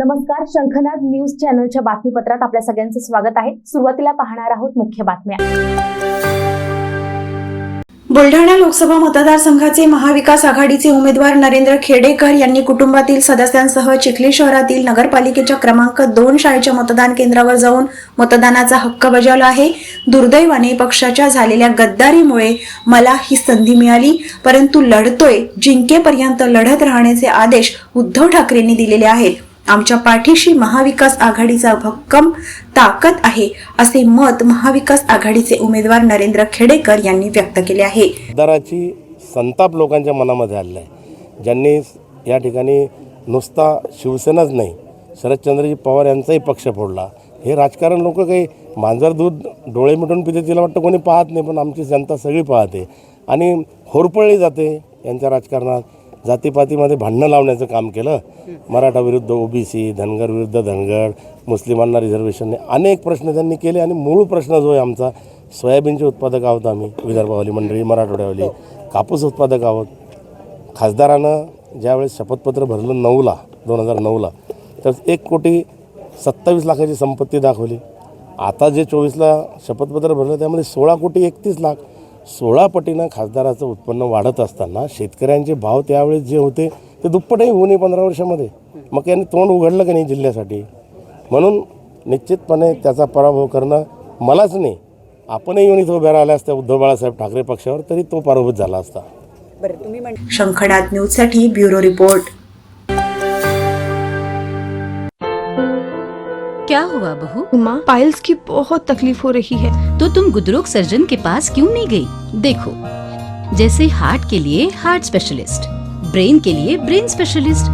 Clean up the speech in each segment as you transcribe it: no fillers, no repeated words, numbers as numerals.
नमस्कार, शंखनाद न्यूज चॅनलच्या बातमीपत्रात आपल्या सगळ्यांचं स्वागत आहे। सुरुवातीला पाहणार आहोत मुख्य बातम्या। बुलढाणा लोकसभा मतदारसंघाचे महाविकास आघाडीचे उमेदवार नरेंद्र खेडेकर यांनी कुटुंबातील सदस्यांसह चिखली शहरातील नगरपालिकेच्या क्रमांक 2 शाळेच्या मतदान केंद्रावर जाऊन मतदानाचा हक्क बजावला आहे। दुर्दैवाने पक्षाच्या झालेल्या गद्दारीमुळे मला ही संधी मिळाली, परंतु लढतोय, जिंकेपर्यंत लढत राहण्याचे आदेश उद्धव ठाकरेंनी दिलेले आहेत। आमच्या पाठीशी महाविकास आघाडीचा भक्कम ताकद आहे, असे मत महाविकास आघाडीचे उमेदवार नरेंद्र खेडेकर यांनी व्यक्त केले आहे। गद्दाराची संताप लोकांच्या मनामध्ये आलेला आहे, ज्यांनी या ठिकाणी नुसता शिवसेनाच नाही, शरदचंद्रजी पवार यांचाही पक्ष फोडला। हे राजकारण लोक काही मांजर दूध डोळे मिटून पिते तिला वाटतं कोणी पाहत नाही, पण आमची जनता सगळी पाहते आणि होरपळली जाते यांच्या राजकारणात। जातीपातीमध्ये भांडणं लावण्याचं काम केलं। मराठा विरुद्ध ओबीसी, धनगर विरुद्ध धनगर, मुस्लिमांना रिझर्वेशनने अनेक प्रश्न त्यांनी केले आणि मूळ प्रश्न जो आहे आमचा, सोयाबीनचे उत्पादक आहोत आम्ही, विदर्भावाली मंडळी, मराठवाड्यावाली, कापूस उत्पादक आहोत। खासदारानं ज्यावेळेस शपथपत्र भरलं 2009ला तर 1,27,00,000ची संपत्ती दाखवली। आता जे 24ला शपथपत्र भरलं त्यामध्ये 16,31,00,000, 16 पटीनं खासदाराचं उत्पन्न वाढत असताना शेतकऱ्यांचे भाव त्यावेळेस जे होते ते दुप्पटही होऊ नये 15 वर्षामध्ये। मग यांनी तोंड उघडलं की नाही जिल्ह्यासाठी? म्हणून निश्चितपणे त्याचा पराभव करणं मलाच नाही, आपणही येऊन इथं उभ्या राहिल्या असत्या उद्धव बाळासाहेब ठाकरे पक्षावर, तरी तो पराभूत झाला असता। शंखनाद न्यूजसाठी ब्युरो रिपोर्ट। क्या हुआ बहू? माँ, पाइल्स की बहुत तकलीफ हो रही है। तो तुम गुदरोग सर्जन के पास क्यों नहीं गई? देखो, जैसे हार्ट के लिए हार्ट स्पेशलिस्ट, ब्रेन के लिए ब्रेन स्पेशलिस्ट,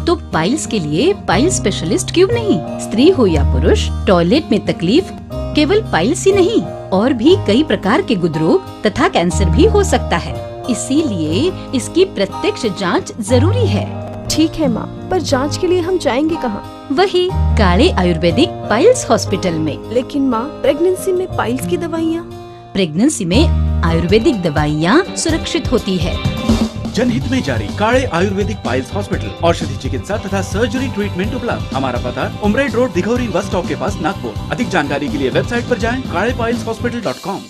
तो पाइल्स के लिए पाइल्स स्पेशलिस्ट क्यों नहीं? स्त्री हो या पुरुष, टॉयलेट में तकलीफ केवल पाइल्स ही नहीं, और भी कई प्रकार के गुदरोग तथा कैंसर भी हो सकता है। इसीलिए इसकी प्रत्यक्ष जांच जरूरी है। ठीक है माँ, पर जांच के लिए हम जाएंगे कहाँ? वही काले आयुर्वेदिक पाइल्स हॉस्पिटल में। लेकिन माँ, प्रेगनेंसी में पाइल्स की दवाइयाँ? प्रेगनेंसी में आयुर्वेदिक दवाइयाँ सुरक्षित होती है। जनहित में जारी काले आयुर्वेदिक पाइल्स हॉस्पिटल, औषधि चिकित्सा तथा सर्जरी ट्रीटमेंट उपलब्ध। हमारा पता उमरेड रोड, दिघौरी बस स्टॉप के पास, नागपुर। अधिक जानकारी के लिए वेबसाइट पर जाएं kalepileshhospital.com।